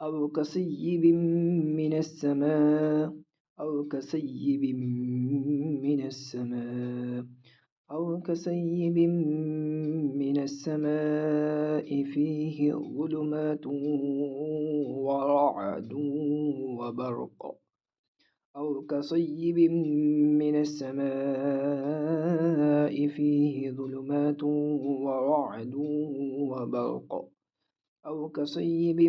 أو كصيب من السماء أو كصيب من السماء أو كصيب من السماء فيه ظلمات ورعد وبرق. أو كصيب من السماء فيه ظلمات ورعد وبرق. أو كصيب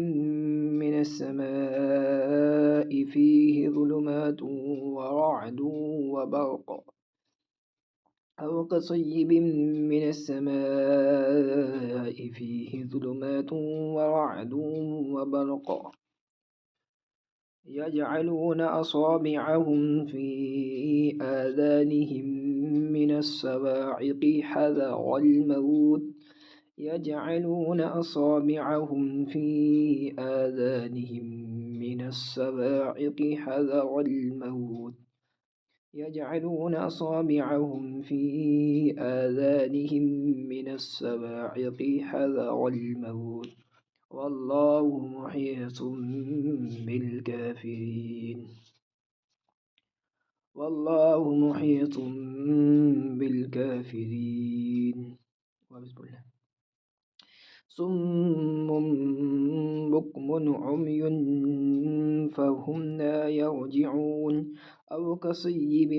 من السماء فيه ظلمات ورعد وبرق. أو كصيب من السماء فيه ظلمات ورعد وبرق. يجعلون أصابعهم في آذانهم من الصواعق حذر الموت. يجعلون أصابعهم في آذانهم من الصواعق حذر الموت. يجعلون أصابعهم في آذانهم من الصواعق حذر الموت. والله محيط بالكافرين. والله محيط بالكافرين. وبسم الله. صم بكم عمي فهم لا يرجعون. أو كصيب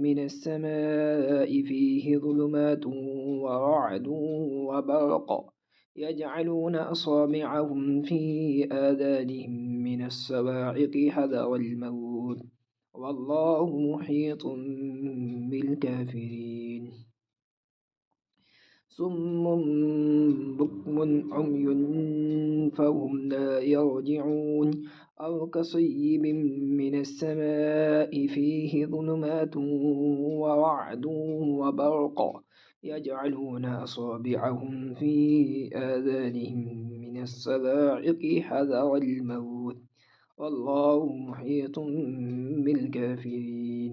من السماء فيه ظلمات ورعد وبرق. يجعلون أصابعهم في آذانهم من الصواعق حذر الموت. والله محيط بالكافرين. صم بكم عمي فهم لا يرجعون. أو كصيب من السماء فيه ظلمات ورعد وبرق. يجعلون أصابعهم في آذانهم من الصواعق حذر الموت. والله محيط بالكافرين.